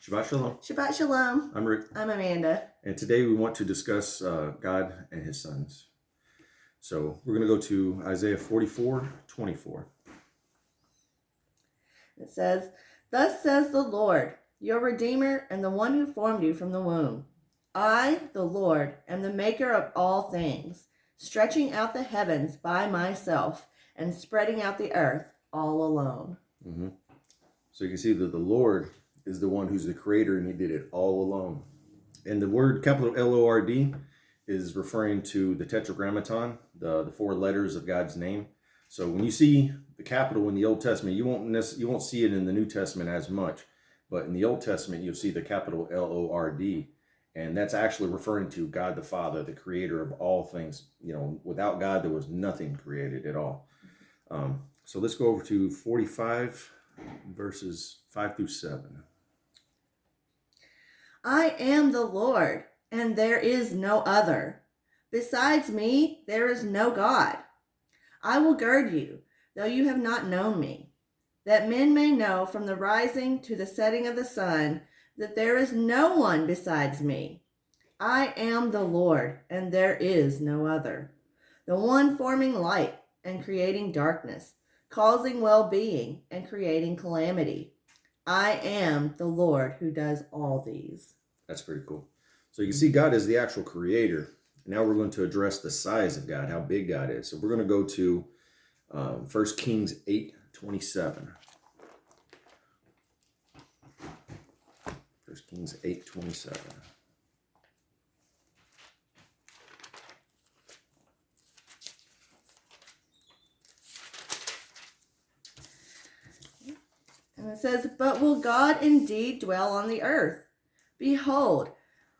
Shabbat Shalom. Shabbat Shalom. I'm Rick. I'm Amanda. And today we want to discuss God and his sons. So we're going to go to Isaiah 44:24. It says, "Thus says the Lord, your Redeemer and the one who formed you from the womb. I, the Lord, am the maker of all things, stretching out the heavens by myself and spreading out the earth all alone." Mm-hmm. So you can see that the Lord is the one who's the creator, and he did it all alone. And the word capital Lord is referring to the tetragrammaton, the four letters of God's name. So when you see the capital in the Old Testament, you won't see it in the New Testament as much, but in the Old Testament you'll see the capital Lord, and that's actually referring to God the Father, the creator of all things. Without God there was nothing created at all. So let's go over to 45 verses 5 through 7. I am the Lord, and there is no other. Besides me, there is no God. I will gird you, though you have not known me, that men may know from the rising to the setting of the sun that there is no one besides me. I am the Lord, and there is no other, the one forming light and creating darkness, causing well-being and creating calamity. I am the Lord who does all these. That's pretty cool. So you can see God is the actual creator. Now we're going to address the size of God, how big God is. So we're going to go to 1 Kings 8:27. 1 Kings 8:27. And it says, "But will God indeed dwell on the earth? Behold,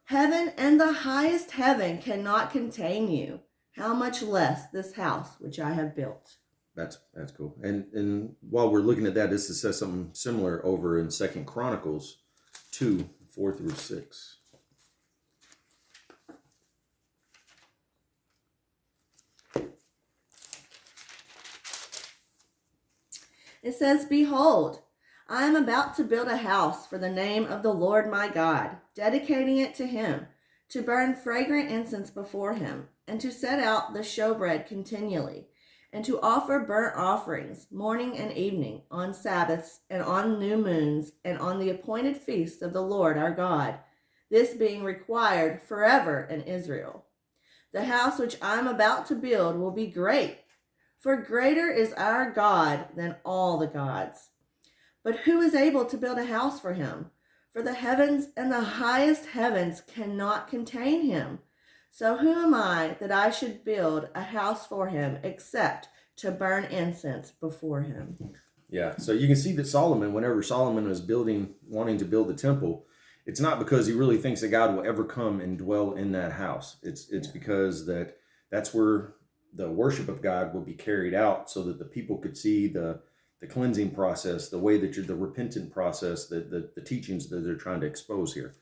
heaven and the highest heaven cannot contain you. How much less this house which I have built." That's cool. And while we're looking at that, this says something similar over in 2 Chronicles 2:4 through 6. It says, "Behold, I am about to build a house for the name of the Lord my God, dedicating it to him, to burn fragrant incense before him, and to set out the showbread continually, and to offer burnt offerings morning and evening, on Sabbaths and on new moons, and on the appointed feasts of the Lord our God, this being required forever in Israel. The house which I am about to build will be great, for greater is our God than all the gods. But who is able to build a house for him? For the heavens and the highest heavens cannot contain him. So who am I that I should build a house for him except to burn incense before him?" Yeah, so you can see that Solomon, whenever Solomon was wanting to build the temple, it's not because he really thinks that God will ever come and dwell in that house. It's because that's where the worship of God will be carried out, so that the people could see the cleansing process, the way that the repentant process, the teachings that they're trying to expose here.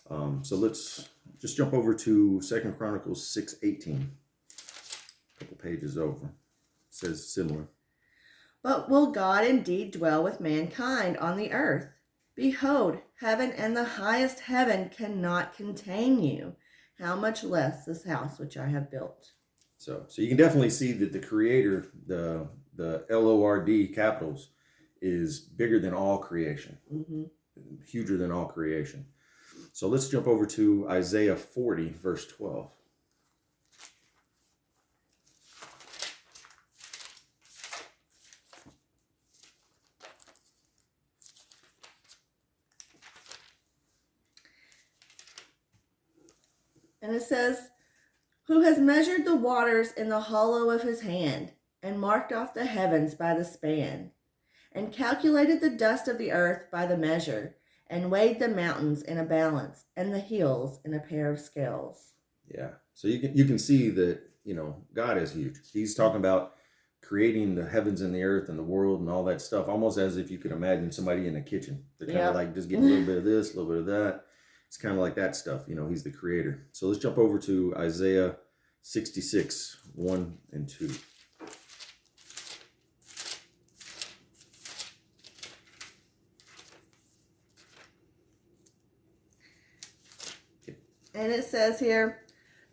So let's just jump over to 2 Chronicles 6:18. A couple pages over. It says similar. "But will God indeed dwell with mankind on the earth? Behold, heaven and the highest heaven cannot contain you. How much less this house which I have built?" So you can definitely see that the creator, the Lord capitals, is bigger than all creation. Mm-hmm. Huger than all creation. So let's jump over to Isaiah 40, verse 12. And it says, "Who has measured the waters in the hollow of his hand, and marked off the heavens by the span, and calculated the dust of the earth by the measure, and weighed the mountains in a balance, and the hills in a pair of scales." Yeah. So you can see that, God is huge. He's talking about creating the heavens and the earth and the world and all that stuff, almost as if you could imagine somebody in a kitchen. They're kind of like just getting a little bit of this, a little bit of that. It's kind of like that stuff. He's the creator. So let's jump over to Isaiah 66, 1 and 2. And it says here,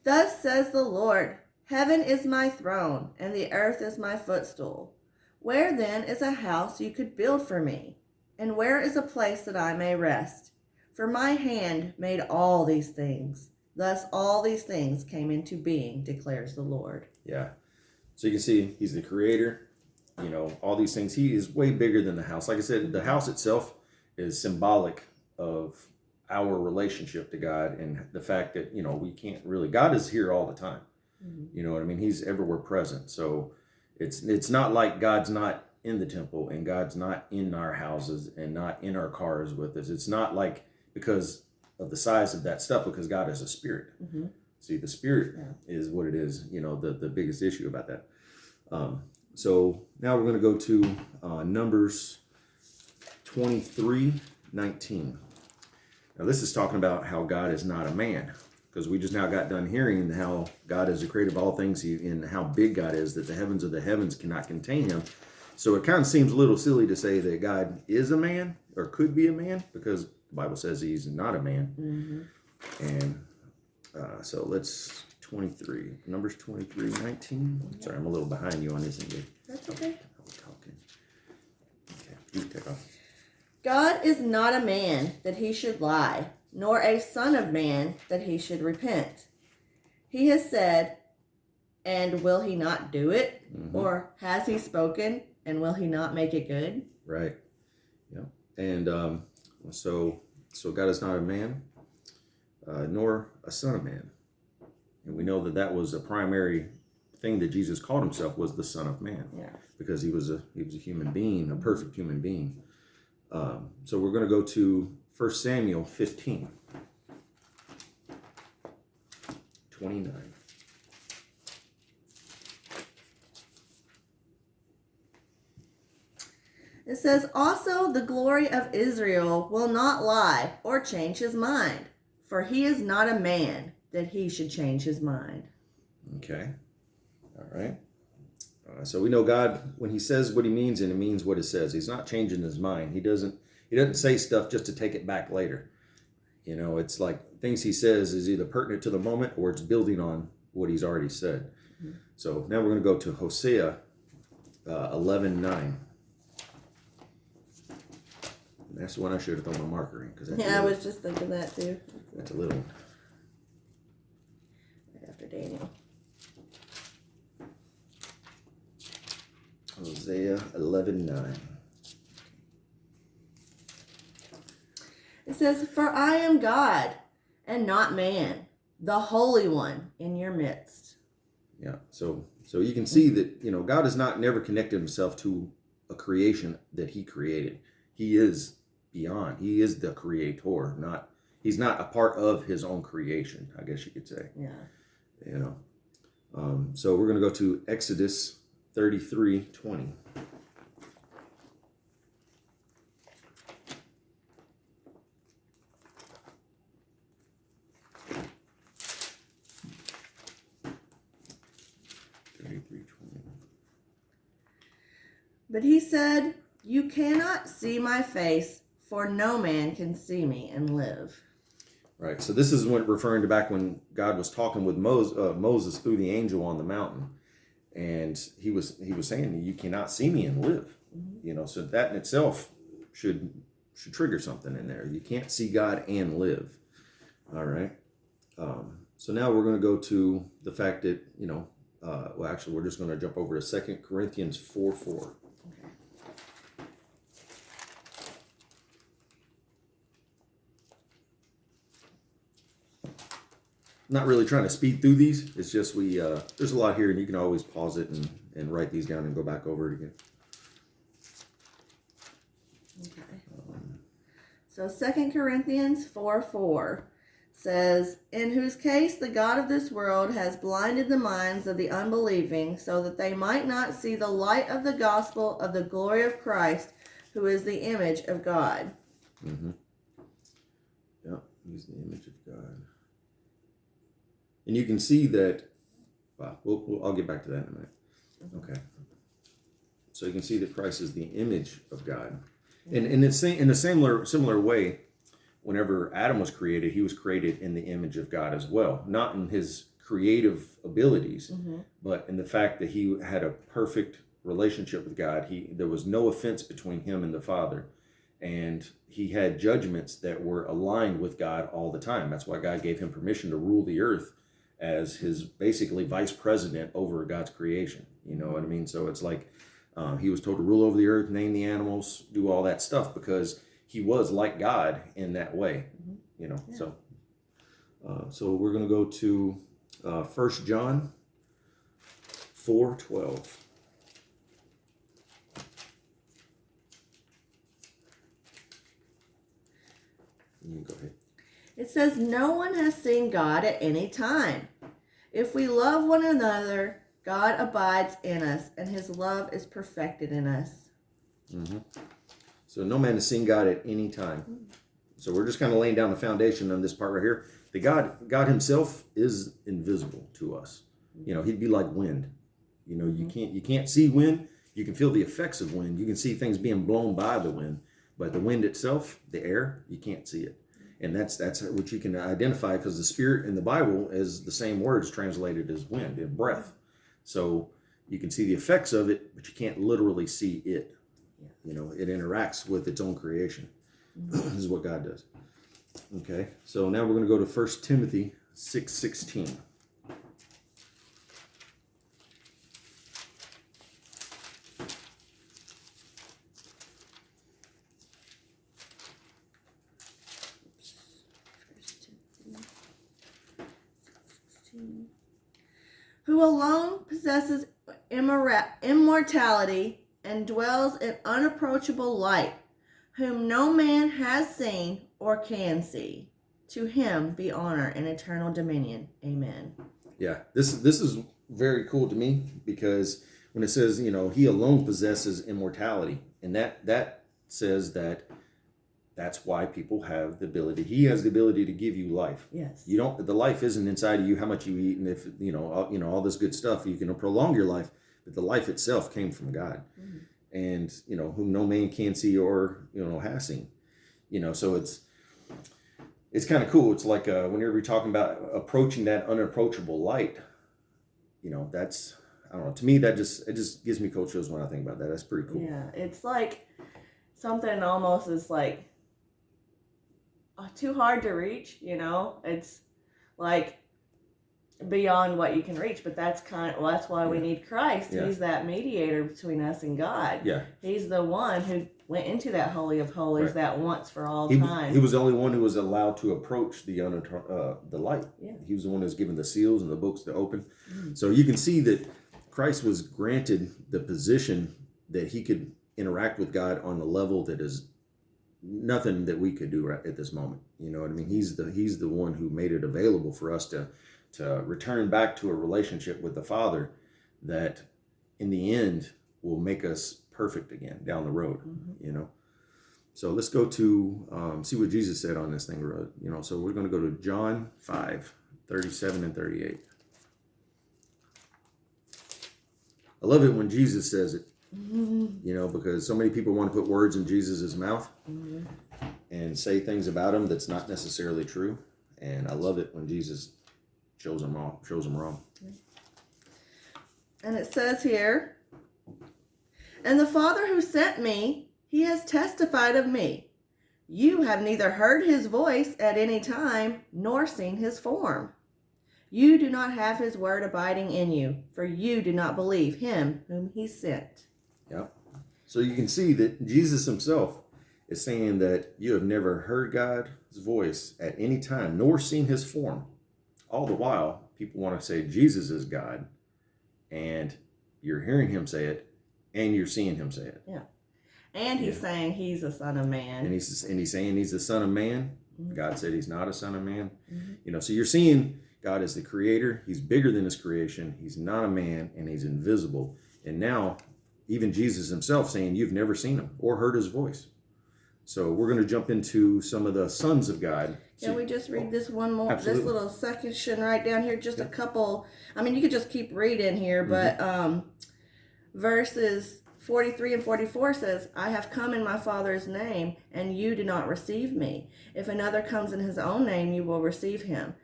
"Thus says the Lord, heaven is my throne, and the earth is my footstool. Where then is a house you could build for me? And where is a place that I may rest? For my hand made all these things. Thus all these things came into being, declares the Lord." Yeah. So you can see he's the creator. All these things. He is way bigger than the house. Like I said, the house itself is symbolic of our relationship to God and the fact that, we can't really, God is here all the time. Mm-hmm. You know what I mean? He's everywhere present. So it's not like God's not in the temple and God's not in our houses and not in our cars with us. It's not like because of the size of that stuff, because God is a spirit. Mm-hmm. See, the spirit is what it is, the biggest issue about that. So now we're going to go to Numbers 23:19. Now this is talking about how God is not a man, because we just now got done hearing how God is the creator of all things and how big God is, that the heavens of the heavens cannot contain him. So it kind of seems a little silly to say that God is a man or could be a man, because the Bible says he's not a man. Mm-hmm. And so let's Numbers 23:19. Sorry, I'm a little behind you on this. That's okay. I was talking. Okay, you take off. "God is not a man that he should lie, nor a son of man that he should repent. He has said, and will he not do it? Mm-hmm. Or has he spoken, and will he not make it good?" Right. Yeah. And so God is not a man, nor a son of man. And we know that was a primary thing that Jesus called himself, was the Son of Man. Yeah. Because he was a human being, a perfect human being. So we're going to go to 1 Samuel 15:29. It says, "Also the glory of Israel will not lie or change his mind, for he is not a man that he should change his mind." Okay. All right. So we know God, when he says what he means, and he means what he says. He's not changing his mind. He doesn't say stuff just to take it back later. It's like things he says is either pertinent to the moment or it's building on what he's already said. Mm-hmm. So now we're going to go to Hosea 11:9. That's the one I should have thrown my marker in. I was just thinking that too. That's a little. Right after Daniel. Hosea 11:9. It says, "For I am God and not man, the Holy One in your midst." Yeah. So you can see that, God has not never connected himself to a creation that he created. He is beyond. He is the creator, he's not a part of his own creation, I guess you could say. Yeah. So we're going to go to Exodus 33:20. "But he said, 'You cannot see my face, for no man can see me and live.'" Right. So this is when referring to back when God was talking with Moses through the angel on the mountain, and he was saying, "You cannot see me and live." Mm-hmm. So that in itself should trigger something in there. You can't see God and live. All right. So now we're going to go to the fact that actually we're just going to jump over to 2 Corinthians 4:4. Not really trying to speed through these. It's just there's a lot here, and you can always pause it and write these down and go back over it again. Okay. So 2 Corinthians 4:4 says, "In whose case the God of this world has blinded the minds of the unbelieving, so that they might not see the light of the gospel of the glory of Christ, who is the image of God." Mm-hmm. Yeah, he's the image of God. And you can see that, I'll get back to that in a minute. Okay. So you can see that Christ is the image of God. And in a similar way, whenever Adam was created, he was created in the image of God as well, not in his creative abilities, but in the fact that he had a perfect relationship with God. There was no offense between him and the Father, and he had judgments that were aligned with God all the time. That's why God gave him permission to rule the earth as his basically vice president over God's creation. You know what I mean? So it's like he was told to rule over the earth, name the animals, do all that stuff, because he was like God in that way. You know, so we're going to go to 1 John 4:12. You go ahead. It says, no one has seen God at any time. If we love one another, God abides in us, and his love is perfected in us. So no man has seen God at any time. So we're just kind of laying down the foundation on this part right here. The God himself is invisible to us. You know, he'd be like wind. You know, you can't see wind. You can feel the effects of wind. You can see things being blown by the wind. But the wind itself, the air, you can't see it. And that's what you can identify, because the Spirit in the Bible is the same words translated as wind and breath. So you can see the effects of it, but you can't literally see it. You know, it interacts with its own creation. This is what God does. Okay, so now we're going to go to 1 Timothy 6:16. Who alone possesses immortality and dwells in unapproachable light, whom no man has seen or can see. To him be honor and eternal dominion. Amen. Yeah, this is very cool to me, because when it says, you know, he alone possesses immortality, and that says that's why people have the ability. He has the ability to give you life. Yes. You don't. The life isn't inside of you, how much you eat, and if you know all this good stuff. You can prolong your life, but the life itself came from God, and you know whom no man can see or has seen. You know, so it's kind of cool. It's like whenever you're talking about approaching that unapproachable light, you know, that's, I don't know. To me, it just gives me cold chills when I think about that. That's pretty cool. Yeah, it's like something almost is like too hard to reach, you know. It's like beyond what you can reach, but that's that's why we need Christ. Yeah. He's that mediator between us and God. Yeah. He's the one who went into that Holy of Holies that once for all time. He was the only one who was allowed to approach the light. Yeah. He was the one who was given the seals and the books to open. So you can see that Christ was granted the position that he could interact with God on a level that is nothing that we could do right at this moment. You know what I mean? He's the one who made it available for us to return back to a relationship with the Father that in the end will make us perfect again down the road. You know, so let's go to see what Jesus said on this thing. You know, so we're going to go to John 5:37 and 38. I love it when Jesus says it. You know, because so many people want to put words in Jesus's mouth and say things about him that's not necessarily true. And I love it when Jesus shows them wrong. And it says here, and the Father who sent me, he has testified of me. You have neither heard his voice at any time, nor seen his form. You do not have his word abiding in you, for you do not believe him whom he sent. Yep. So you can see that Jesus himself is saying that you have never heard God's voice at any time, nor seen his form. All the while, people want to say Jesus is God, and you're hearing him say it, and you're seeing him say it. Yeah. And he's saying he's a son of man. And he's saying he's the son of man. God said he's not a son of man. You know, so you're seeing God as the creator. He's bigger than his creation. He's not a man, and he's invisible. And now, even Jesus himself saying you've never seen him or heard his voice. So we're going to jump into some of the sons of God. Can we just read this one more, Absolutely. this little section right down here? Just a couple. I mean, you could just keep reading here, but verses 43 and 44 says, I have come in my Father's name, and you do not receive me. If another comes in his own name, you will receive him.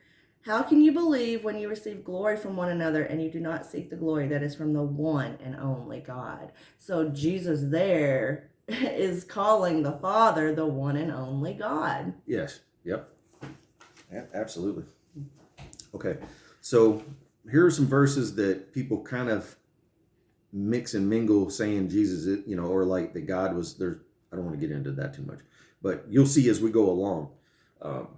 How can you believe when you receive glory from one another and you do not seek the glory that is from the one and only God? So Jesus there is calling the Father the one and only God. Yes. Yep. Yeah, absolutely. Okay. So here are some verses that people kind of mix and mingle, saying Jesus, or like that God was there. I don't want to get into that too much, but you'll see as we go along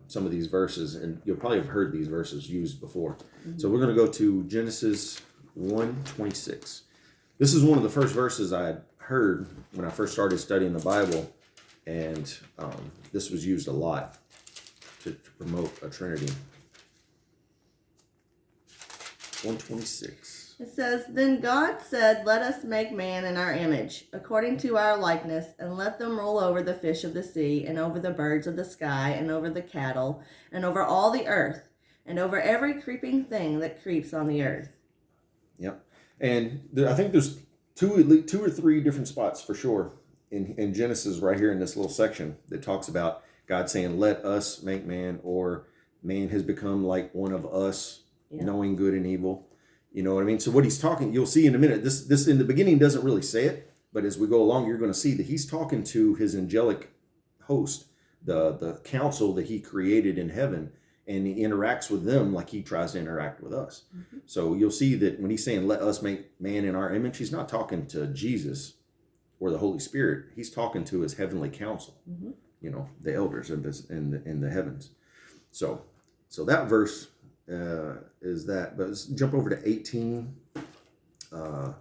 some of these verses, and you'll probably have heard these verses used before. Mm-hmm. So we're going to go to Genesis 1:26. This is one of the first verses I had heard when I first started studying the Bible, and this was used a lot to promote a Trinity. 1:26. It says, Then God said, Let us make man in our image, according to our likeness, and let them rule over the fish of the sea, and over the birds of the sky, and over the cattle, and over all the earth, and over every creeping thing that creeps on the earth. Yep. And I think there's two or three different spots for sure in Genesis right here in this little section that talks about God saying, let us make man, or man has become like one of us, knowing good and evil. You know what I mean? So what he's talking, you'll see in a minute, this in the beginning doesn't really say it, but as we go along, you're going to see that he's talking to his angelic host, the council that he created in heaven, and he interacts with them like he tries to interact with us. Mm-hmm. So you'll see that when he's saying, let us make man in our image, he's not talking to Jesus or the Holy Spirit. He's talking to his heavenly council, the elders in the heavens. So that verse is that, but let's jump over to 18, 1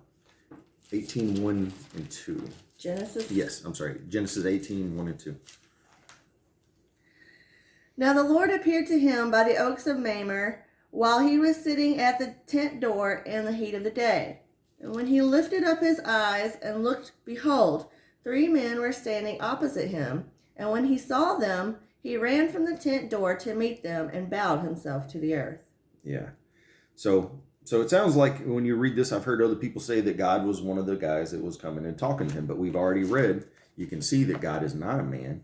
and 2. Genesis? Yes, I'm sorry. Genesis 18, 1 and 2. Now the Lord appeared to him by the oaks of Mamre while he was sitting at the tent door in the heat of the day. And when he lifted up his eyes and looked, behold, 3 men were standing opposite him. And when he saw them, he ran from the tent door to meet them and bowed himself to the earth. Yeah. So it sounds like when you read this, I've heard other people say that God was one of the guys that was coming and talking to him, but we've already read, you can see that God is not a man,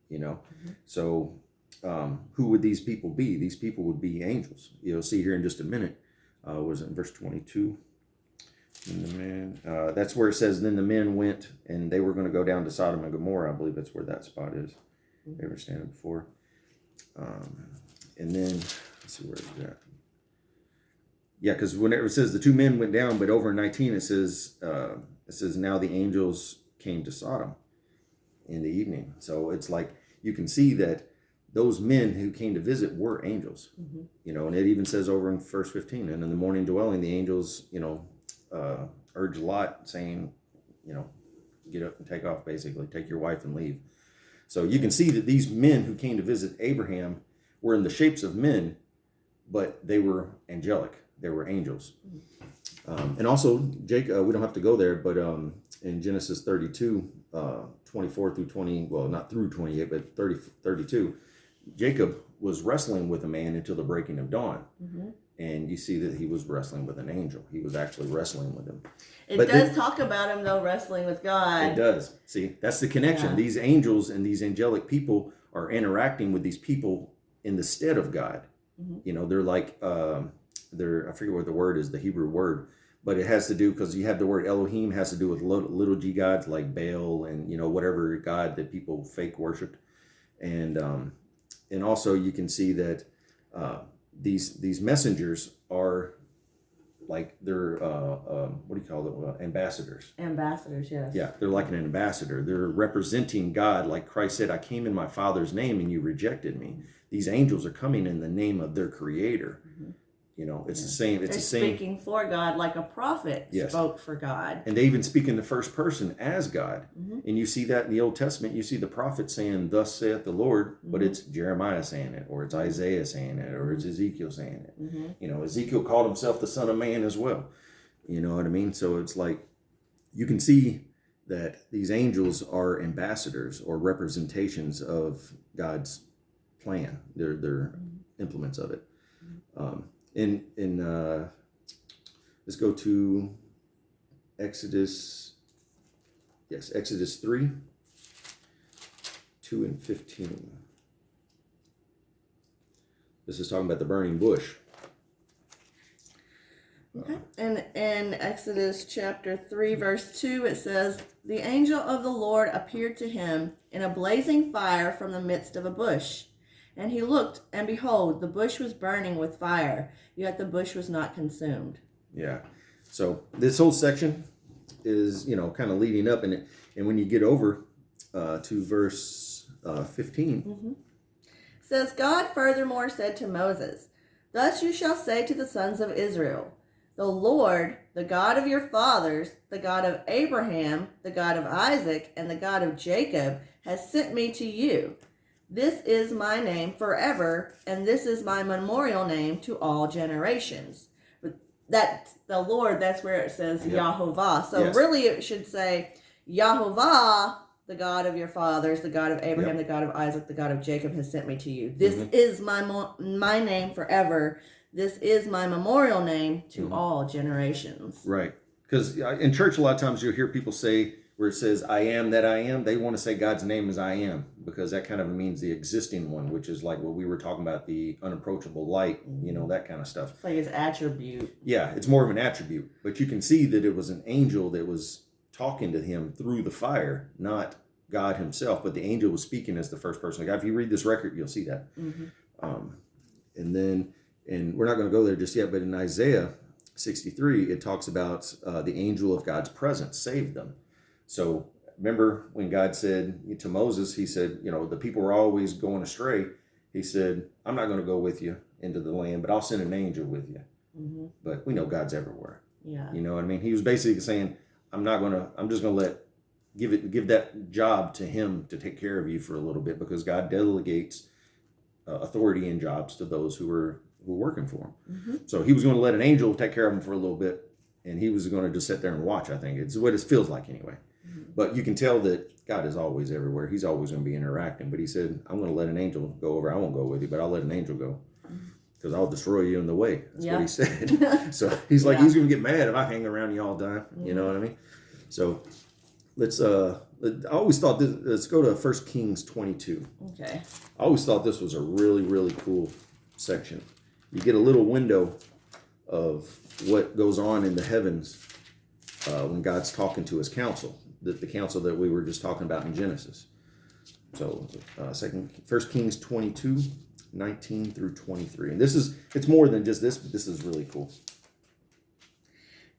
Mm-hmm. So who would these people be? These people would be angels. You'll see here in just a minute. Was it in verse 22? That's where it says, then the men went and they were going to go down to Sodom and Gomorrah. I believe that's where that spot is. They were standing before. And then, let's see, where is that? Yeah, because whenever it says the 2 men went down, but over in 19 it says now the angels came to Sodom in the evening. So it's like you can see that those men who came to visit were angels. Mm-hmm. And it even says over in verse 15, and in the morning dwelling, the angels, urge Lot, saying, get up and take off, basically, take your wife and leave. So you can see that these men who came to visit Abraham were in the shapes of men, but they were angelic. They were angels. And also, Jacob, we don't have to go there, but in Genesis 32, 24 through 20, well, not through 28, but 32, Jacob was wrestling with a man until the breaking of dawn. Mm-hmm. And you see that he was wrestling with an angel. He was actually wrestling with him. It does talk about him, though, wrestling with God. It does. See, that's the connection. Yeah. These angels and these angelic people are interacting with these people in the stead of God. Mm-hmm. They're like, I forget what the word is, the Hebrew word, but it has to do, because you have the word Elohim, has to do with little g gods like Baal and, whatever god that people fake worshiped. And also you can see that these messengers are like, they're what do you call them? Ambassadors. Ambassadors, yes. Yeah, they're like an ambassador. They're representing God, like Christ said, I came in my Father's name and you rejected me. These angels are coming in the name of their Creator. Mm-hmm. It's the same. It's They're the same. Speaking for God, like a prophet spoke for God. And they even speak in the first person as God. Mm-hmm. And you see that in the Old Testament. You see the prophet saying, "Thus saith the Lord," mm-hmm. but it's Jeremiah saying it, or it's Isaiah saying it, or it's Ezekiel saying it. Mm-hmm. Ezekiel called himself the Son of Man as well. You know what I mean? So it's like you can see that these angels are ambassadors or representations of God's plan. They're mm-hmm. implements of it. Let's go to Exodus Yes, Exodus 3, 2 and 15. This is talking about the burning bush. Okay. And in Exodus chapter 3, verse 2, it says, "The angel of the Lord appeared to him in a blazing fire from the midst of a bush. And he looked, and behold, the bush was burning with fire, yet the bush was not consumed." Yeah. So this whole section is, kind of leading up. And when you get over to verse 15. It says, "God furthermore said to Moses, 'Thus you shall say to the sons of Israel, the Lord, the God of your fathers, the God of Abraham, the God of Isaac, and the God of Jacob, has sent me to you. This is my name forever, and this is my memorial name to all generations.'" But that the Lord, that's where it says Yahovah. So Yes. really it should say Yahovah, the God of your fathers, the God of Abraham, the God of Isaac, the God of Jacob, has sent me to you. This is my name forever. This is my memorial name to all generations. Right. Because in church, a lot of times you'll hear people say, where it says, "I am that I am," they want to say God's name is I am, because that kind of means the existing one, which is like what we were talking about, the unapproachable light, that kind of stuff. It's like his attribute. Yeah, it's more of an attribute. But you can see that it was an angel that was talking to him through the fire, not God himself, but the angel was speaking as the first person. Like, if you read this record, you'll see that. And we're not going to go there just yet, but in Isaiah 63, it talks about the angel of God's presence saved them. So remember when God said to Moses, he said, the people were always going astray. He said, "I'm not going to go with you into the land, but I'll send an angel with you." But we know God's everywhere. Yeah. You know what I mean? He was basically saying, I'm just going to give that job to him to take care of you for a little bit, because God delegates authority and jobs to those who are working for him. So he was going to let an angel take care of him for a little bit, and he was going to just sit there and watch. I think it's what it feels like anyway. But you can tell that God is always everywhere. He's always going to be interacting. But he said, "I'm going to let an angel go over. I won't go with you, but I'll let an angel go, because I'll destroy you in the way." That's what he said. So he's like, he's going to get mad if I hang around you all the time. You know what I mean? So let's I always thought this. Let's go to 1 Kings 22. Okay. I always thought this was a really, really cool section. You get a little window of what goes on in the heavens when God's talking to his council, the council that we were just talking about in Genesis. So 1 Kings 22, 19 through 23. And it's more than just this, but this is really cool.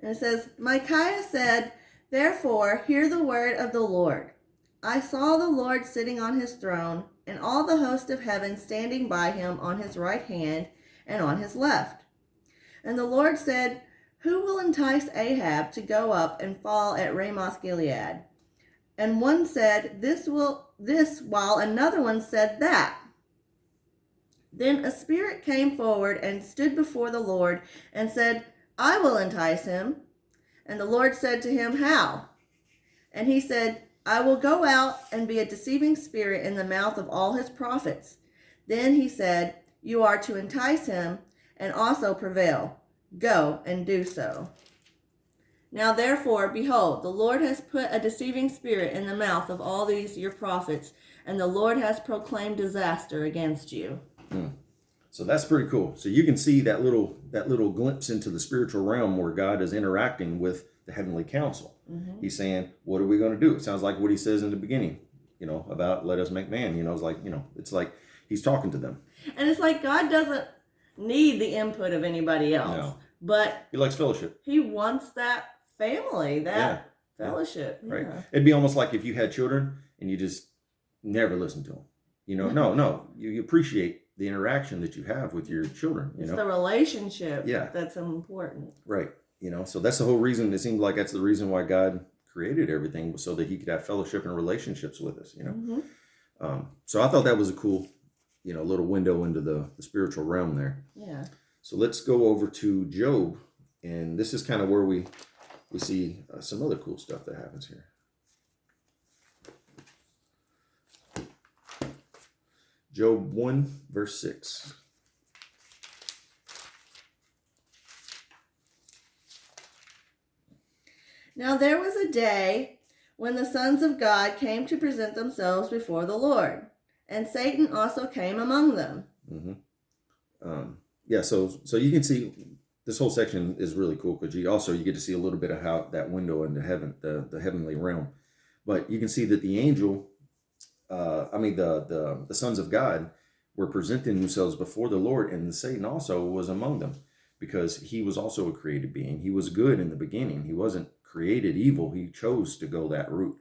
And it says, "Micaiah said, 'Therefore hear the word of the Lord. I saw the Lord sitting on his throne, and all the host of heaven standing by him on his right hand and on his left. And the Lord said, Who will entice Ahab to go up and fall at Ramoth Gilead?' And one said, this, while another one said that. Then a spirit came forward and stood before the Lord and said, 'I will entice him.' And the Lord said to him, 'How?' And he said, 'I will go out and be a deceiving spirit in the mouth of all his prophets.' Then he said, 'You are to entice him and also prevail. Go and do so. Now therefore, behold, the Lord has put a deceiving spirit in the mouth of all these your prophets, and the Lord has proclaimed disaster against you.'" So that's pretty cool. So you can see that little glimpse into the spiritual realm where God is interacting with the heavenly council. He's saying, "What are we going to do?" It sounds like what he says in the beginning, about let us make man. It's like he's talking to them. And it's like God doesn't need the input of anybody else, No. but He likes fellowship. he wants that family, that fellowship. Right. Yeah. It'd be almost like if you had children and you just never listen to them. No. You appreciate the interaction that you have with your children. It's the relationship Yeah. that's important. Right. So that's the whole reason. It seems like that's the reason why God created everything, was so that he could have fellowship and relationships with us. So I thought that was a cool, little window into the spiritual realm there. Yeah. So let's go over to Job, and this is kind of where we see some other cool stuff that happens here. Job 1, verse 6. Now there was a day when the sons of God came to present themselves before the Lord, and Satan also came among them. Yeah, so you can see this whole section is really cool because you get to see a little bit of how that window into heaven, the heavenly realm. But you can see that the angel, the sons of God were presenting themselves before the Lord, and Satan also was among them because he was also a created being. He was good in the beginning. He wasn't created evil. He chose to go that route.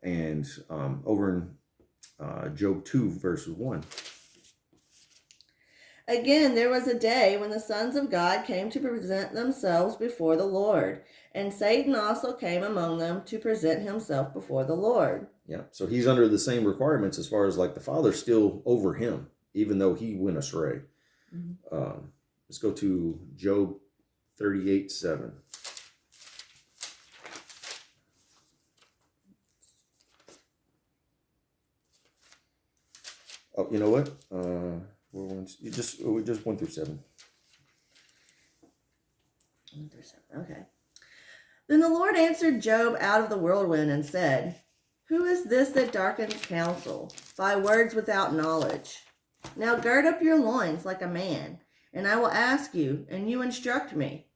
And over in Job 2, verse 1. Again, there was a day when the sons of God came to present themselves before the Lord, and Satan also came among them to present himself before the Lord. Yeah, so he's under the same requirements as far as like the Father's still over him, even though he went astray. Let's go to Job 38:7. Oh, you know what? We just 1 through 7. 1 through 7. Okay. Then the Lord answered Job out of the whirlwind and said, "Who is this that darkens counsel by words without knowledge? Now gird up your loins like a man, and I will ask you, and you instruct me.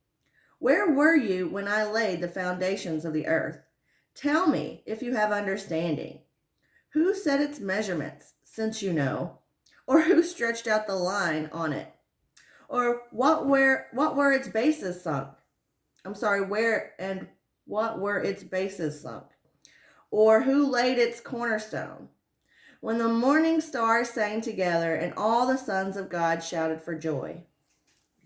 Where were you when I laid the foundations of the earth? Tell me if you have understanding. Who set its measurements, since you know? Or who stretched out the line on it? Or what were its bases sunk? What were its bases sunk? Or who laid its cornerstone? When the morning stars sang together and all the sons of God shouted for joy."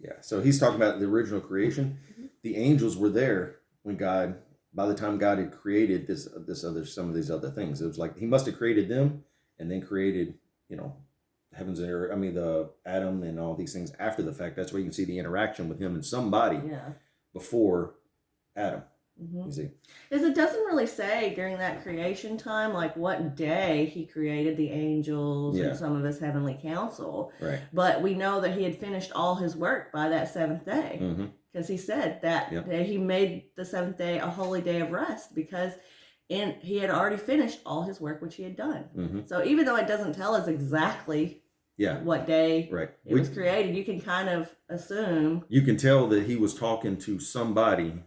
Yeah, so he's talking about the original creation. The angels were there when by the time God had created some of these other things. It was like he must have created them and then created, heavens and earth, the Adam and all these things after the fact. That's where you can see the interaction with him and somebody before Adam. You see, because it doesn't really say during that creation time like what day he created the angels and some of his heavenly council, right? But we know that he had finished all his work by that seventh day, because he said that he made the seventh day a holy day of rest because he had already finished all his work which he had done. So even though it doesn't tell us exactly what day it was created, you can kind of assume. You can tell that he was talking to somebody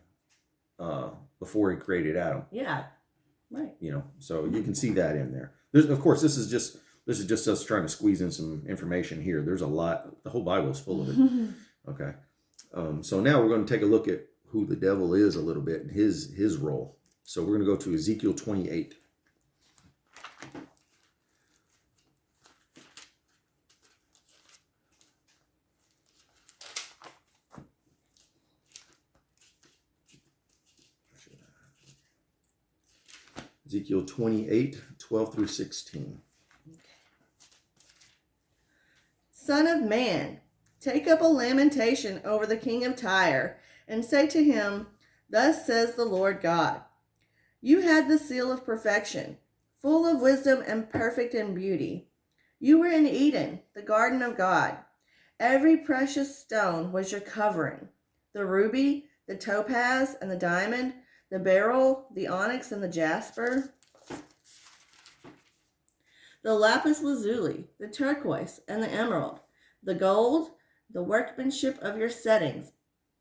before he created Adam. Yeah, right. So you can see that in there. Of course, this is just us trying to squeeze in some information here. There's a lot. The whole Bible is full of it. Okay. So now we're going to take a look at who the devil is a little bit and his role. So we're going to go to Ezekiel 28. Ezekiel 28, 12 through 16. "Son of man, take up a lamentation over the king of Tyre, and say to him, Thus says the Lord God, you had the seal of perfection, full of wisdom and perfect in beauty. You were in Eden, the garden of God. Every precious stone was your covering, the ruby, the topaz, and the diamond, the beryl, the onyx, and the jasper, the lapis lazuli, the turquoise, and the emerald, the gold, the workmanship of your settings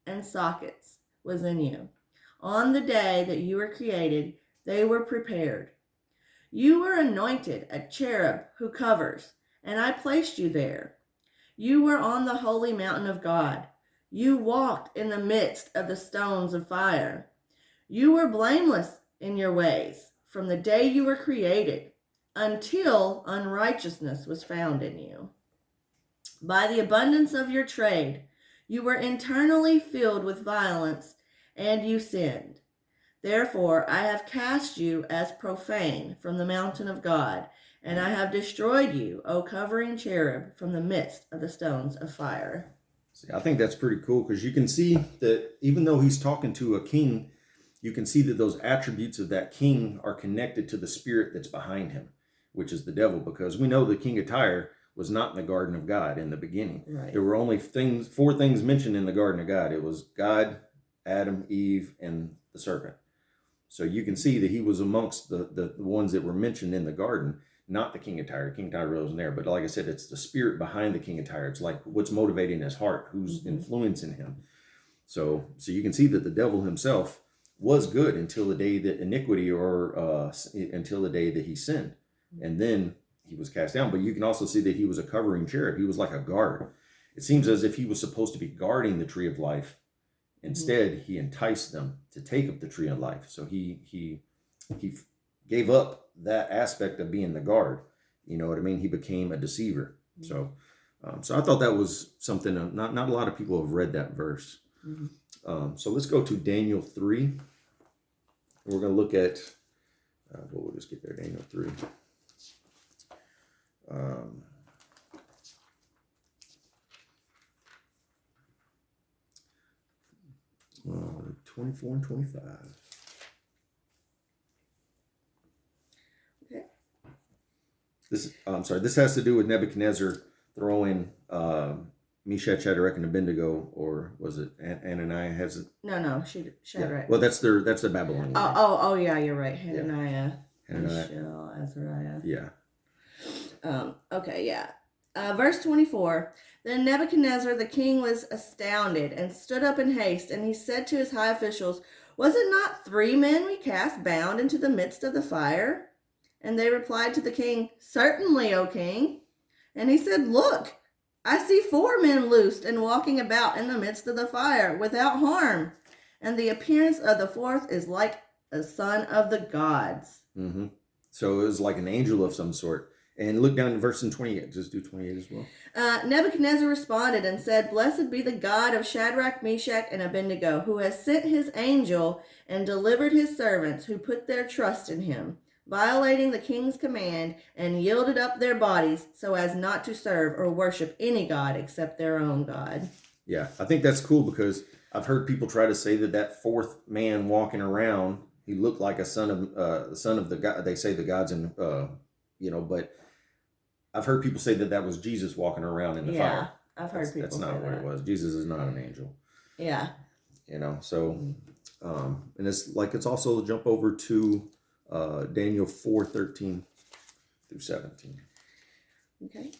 and sockets was in you. On the day that you were created, they were prepared. You were anointed a cherub who covers, and I placed you there. You were on the holy mountain of God. You walked in the midst of the stones of fire. You were blameless in your ways from the day you were created until unrighteousness was found in you. By the abundance of your trade, you were internally filled with violence, and you sinned. Therefore, I have cast you as profane from the mountain of God, and I have destroyed you, O covering cherub, from the midst of the stones of fire." See, I think that's pretty cool because you can see that even though he's talking to a king, you can see that those attributes of that king are connected to the spirit that's behind him, which is the devil, because we know the king of Tyre was not in the garden of God in the beginning. Right. There were only four things mentioned in the garden of God. It was God, Adam, Eve, and the serpent. So you can see that he was amongst the ones that were mentioned in the garden, not the king of Tyre. King of Tyre wasn't there, but like I said, it's the spirit behind the king of Tyre. It's like what's motivating his heart, who's influencing him. So you can see that the devil himself was good until the day that iniquity, or until the day that he sinned, and then he was cast down. But you can also see that he was a covering cherub. He was like a guard. It seems as if he was supposed to be guarding the tree of life. Instead, he enticed them to take up the tree of life. So he gave up that aspect of being the guard. You know what I mean? He became a deceiver. So I thought that was something. Not a lot of people have read that verse. So let's go to Daniel 3. We're going to look at. We'll just get there. Daniel 3. 24 and 25. Okay. This has to do with Nebuchadnezzar throwing Meshach, Shadrach, and Abednego, or was it Ananias? Has it? No, Shadrach. Yeah. Well, that's the Babylon. Oh, yeah, you're right. Hananiah, Hananiah. Mishael, Azariah. Yeah. Okay, yeah. Verse 24. Then Nebuchadnezzar the king was astounded and stood up in haste, and he said to his high officials, "Was it not 3 men we cast bound into the midst of the fire?" And they replied to the king, "Certainly, O king." And he said, "Look, I see 4 men loosed and walking about in the midst of the fire without harm, and the appearance of the 4th is like a son of the gods." Mm-hmm. So it was like an angel of some sort. And look down in verse 28. Just do 28 as well. Nebuchadnezzar responded and said, "Blessed be the God of Shadrach, Meshach, and Abednego, who has sent his angel and delivered his servants who put their trust in him, violating the king's command, and yielded up their bodies so as not to serve or worship any god except their own God." Yeah, I think that's cool because I've heard people try to say that 4th man walking around, he looked like a son of the God. They say the gods in, but I've heard people say that was Jesus walking around in the fire. I've heard people That's say not what that. it was. Jesus is not an angel. Yeah. So, and it's also jump over to Daniel 4:13 through 17. Okay.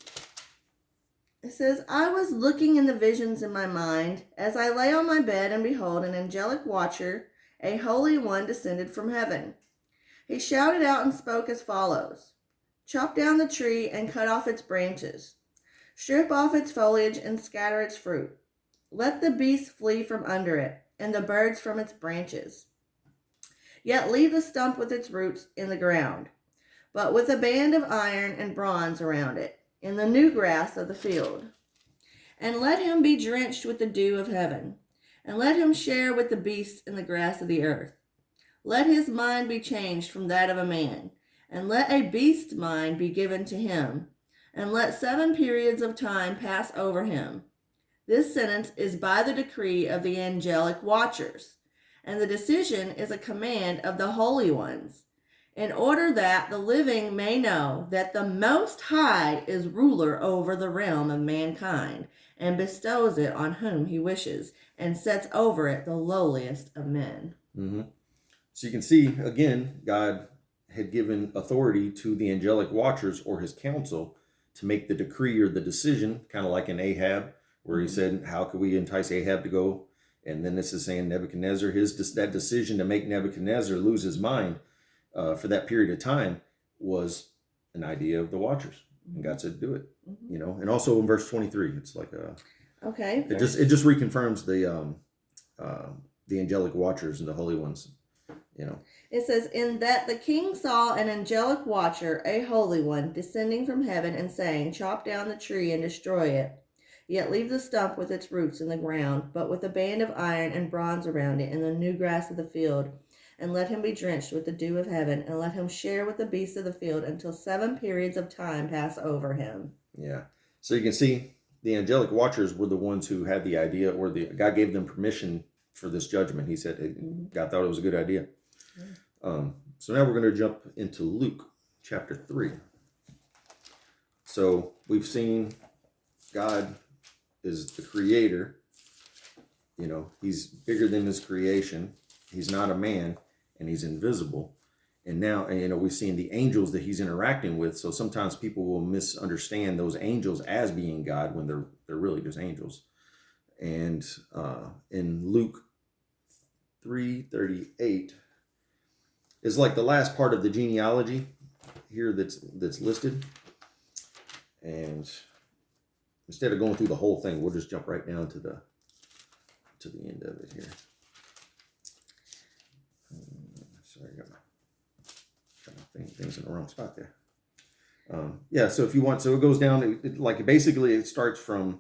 It says, "I was looking in the visions in my mind as I lay on my bed, and behold, an angelic watcher, a holy one, descended from heaven. He shouted out and spoke as follows: 'Chop down the tree and cut off its branches. Strip off its foliage and scatter its fruit. Let the beasts flee from under it, and the birds from its branches. Yet leave the stump with its roots in the ground, but with a band of iron and bronze around it, in the new grass of the field. And let him be drenched with the dew of heaven, and let him share with the beasts in the grass of the earth. Let his mind be changed from that of a man, and let a beast's mind be given to him, and let 7 periods of time pass over him. This sentence is by the decree of the angelic watchers, and the decision is a command of the holy ones, in order that the living may know that the Most High is ruler over the realm of mankind, and bestows it on whom he wishes, and sets over it the lowliest of men." Mm-hmm. So you can see, again, God had given authority to the angelic watchers or his council to make the decree or the decision, kind of like in Ahab, where he said, how could we entice Ahab to go? And then this is saying Nebuchadnezzar, that decision to make Nebuchadnezzar lose his mind for that period of time was an idea of the watchers. And God said, do it. And also in verse 23, it's like Okay. it just reconfirms the angelic watchers and the holy ones. It says, "In that the king saw an angelic watcher, a holy one, descending from heaven and saying, 'Chop down the tree and destroy it, yet leave the stump with its roots in the ground, but with a band of iron and bronze around it in the new grass of the field. And let him be drenched with the dew of heaven, and let him share with the beasts of the field until 7 periods of time pass over him.'" Yeah. So you can see the angelic watchers were the ones who had the idea, or God gave them permission for this judgment. He said, God thought it was a good idea. So now we're going to jump into Luke chapter 3. So we've seen God is the creator. He's bigger than his creation. He's not a man. and he's invisible. And now, we've seen the angels that he's interacting with. So sometimes people will misunderstand those angels as being God when they're really just angels. And in Luke 3:38 is like the last part of the genealogy here that's listed. And instead of going through the whole thing, we'll just jump right down to the end of it here. Sorry, I got my things in the wrong spot there. Yeah, so if you want, so it goes down, basically it starts from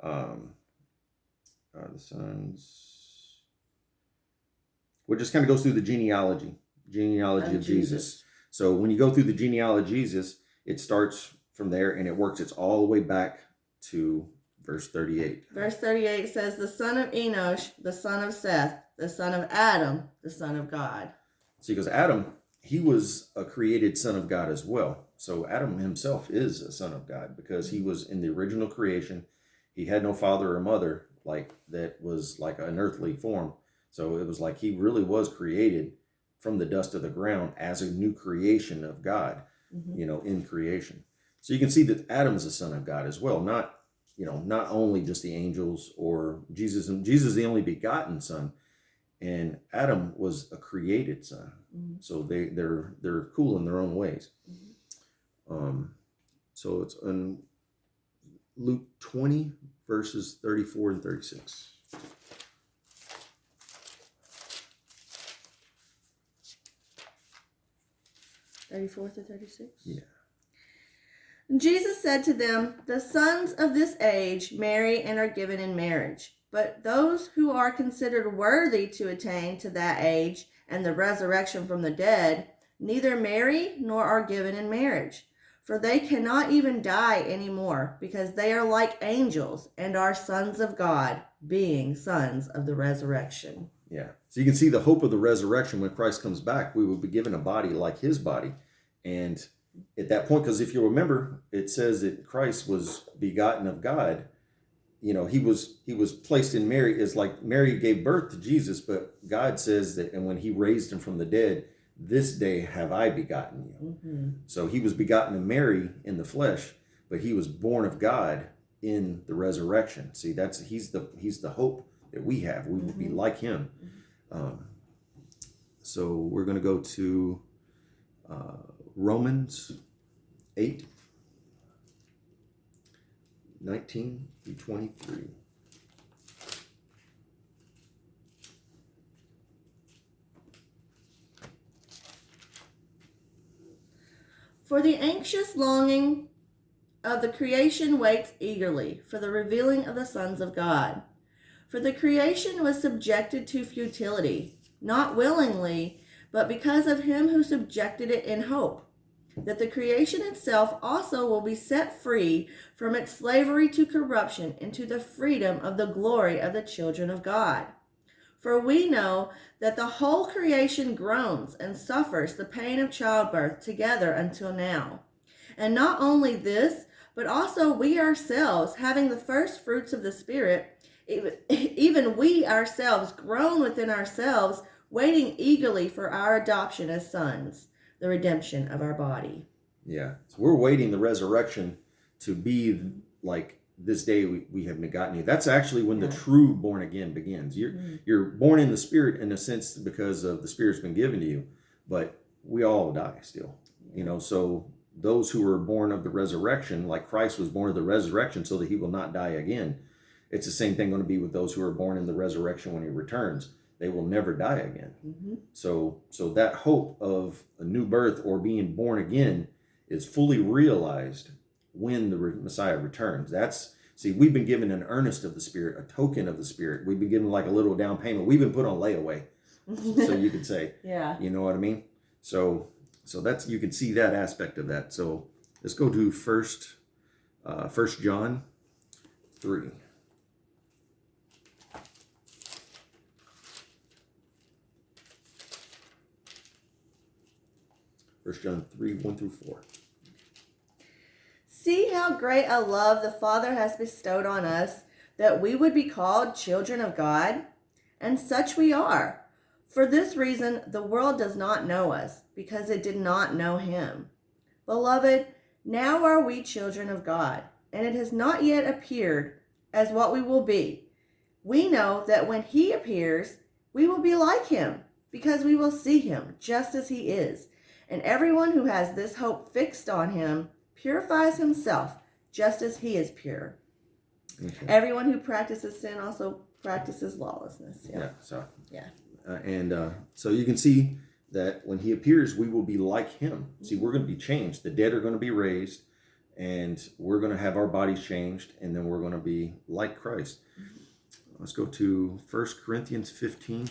the sons. Well, it just kind of goes through the genealogy of Jesus. So when you go through the genealogy of Jesus, it starts from there and it works. It's all the way back to verse 38. Verse 38 says, the son of Enosh, the son of Seth, the son of Adam, the son of God. So because Adam, he was a created son of God as well. So Adam himself is a son of God because he was in the original creation. He had no father or mother that was like an earthly form. So it was like he really was created from the dust of the ground as a new creation of God, in creation. So you can see that Adam's a son of God as well, not only just the angels or Jesus. And Jesus is the only begotten son, and Adam was a created son. Mm-hmm. So they're cool in their own ways. Mm-hmm. So it's in Luke 20 verses 34 and 36. (34 to 36). Yeah. Jesus said to them, the sons of this age marry and are given in marriage, but those who are considered worthy to attain to that age and the resurrection from the dead neither marry nor are given in marriage, for they cannot even die anymore, because they are like angels and are sons of God, being sons of the resurrection. Yeah. So you can see the hope of the resurrection. When Christ comes back, we will be given a body like his body. And at that point, because if you remember, it says that Christ was begotten of God. He was placed in Mary. It's like Mary gave birth to Jesus, but God says that, and when he raised him from the dead, this day have I begotten you. Mm-hmm. So he was begotten of Mary in the flesh, but he was born of God in the resurrection. See, he's the hope that we have. We will be like him. So we're going to go to Romans 8, 19 through 23. For the anxious longing of the creation waits eagerly for the revealing of the sons of God. For the creation was subjected to futility, not willingly, but because of him who subjected it in hope, that the creation itself also will be set free from its slavery to corruption into the freedom of the glory of the children of God. For we know that the whole creation groans and suffers the pain of childbirth together until now. And not only this, but also we ourselves, having the first fruits of the Spirit, even we ourselves groan within ourselves, waiting eagerly for our adoption as sons, the redemption of our body. Yeah. So we're waiting the resurrection to be like this day we have begotten you. That's actually when the true born again begins. You're born in the Spirit in a sense because of the Spirit's been given to you, but we all die still. So those who were born of the resurrection, like Christ was born of the resurrection so that he will not die again. It's the same thing going to be with those who are born in the resurrection when he returns. They will never die again. Mm-hmm. So that hope of a new birth or being born again is fully realized when the Messiah returns. We've been given an earnest of the Spirit, a token of the Spirit. We've been given like a little down payment. We've been put on layaway, so you could say. Yeah. You know what I mean? So that's, you can see that aspect of that. So let's go to First John 3. 1 John 3, 1 through 4. See how great a love the Father has bestowed on us, that we would be called children of God? And such we are. For this reason, the world does not know us, because it did not know him. Beloved, now are we children of God, and it has not yet appeared as what we will be. We know that when he appears, we will be like him, because we will see him just as he is. And everyone who has this hope fixed on him purifies himself just as he is pure. Okay. Everyone who practices sin also practices lawlessness. Yeah. So. Yeah. So you can see that when he appears, we will be like him. See, we're going to be changed. The dead are going to be raised, and we're going to have our bodies changed, and then we're going to be like Christ. Let's go to 1 Corinthians 15.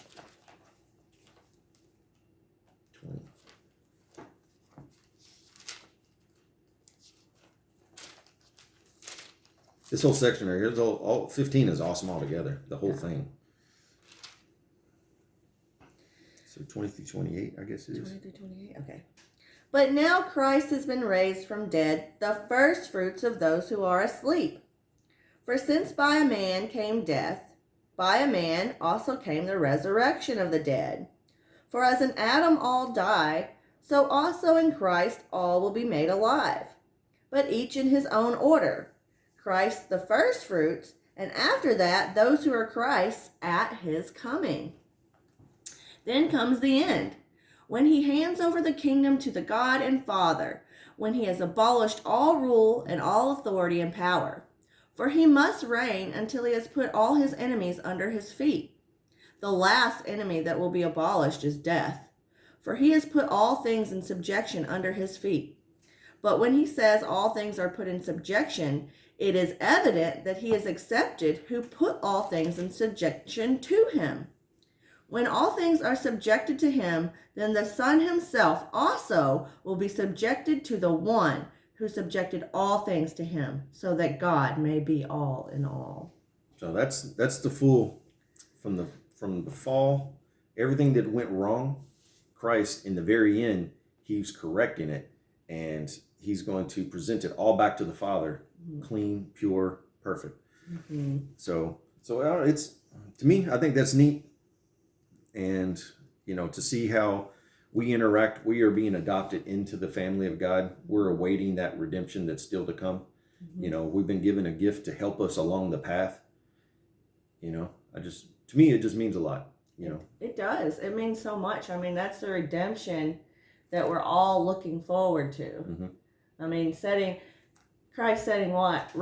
20. This whole section right here, all 15 is awesome altogether. The whole thing. So 20 through 28, I guess it is. 20 through 28, okay. But now Christ has been raised from dead, the first fruits of those who are asleep. For since by a man came death, by a man also came the resurrection of the dead. For as in Adam all die, so also in Christ all will be made alive, but each in his own order. Christ the first fruits, and after that those who are Christ's at his coming. Then comes the end, when he hands over the kingdom to the God and Father, when he has abolished all rule and all authority and power. For he must reign until he has put all his enemies under his feet. The last enemy that will be abolished is death, for he has put all things in subjection under his feet. But when he says all things are put in subjection, it is evident that he is accepted who put all things in subjection to him. When all things are subjected to him, then the Son himself also will be subjected to the one who subjected all things to him, so that God may be all in all. So that's the full, from the fall, everything that went wrong, Christ in the very end, he's correcting it, and he's going to present it all back to the Father, clean, pure, perfect. Mm-hmm. So it's, to me, I think that's neat. And, to see how we interact, we are being adopted into the family of God. We're awaiting that redemption that's still to come. Mm-hmm. We've been given a gift to help us along the path. To me, it just means a lot, It does. It means so much. I mean, that's the redemption that we're all looking forward to. Mm-hmm. I mean, Christ setting what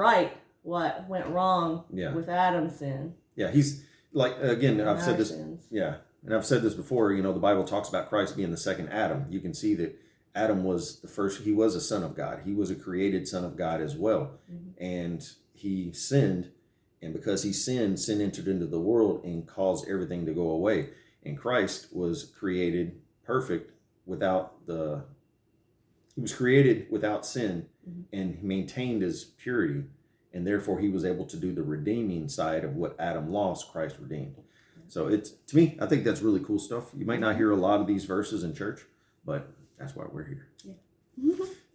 went wrong with Adam's sin. Yeah, he's like, again, I've said this. Sins. Yeah. And I've said this before, the Bible talks about Christ being the second Adam. You can see that Adam was the first, he was a son of God. He was a created son of God as well. Mm-hmm. And he sinned. And because he sinned, sin entered into the world and caused everything to go away. And Christ was created perfect he was created without sin, mm-hmm. and maintained his purity. And therefore he was able to do the redeeming side of what Adam lost, Christ redeemed. So to me, I think that's really cool stuff. You might not hear a lot of these verses in church, but that's why we're here. Yeah.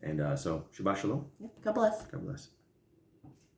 And so, Shabbat Shalom. Yeah. God bless. God bless.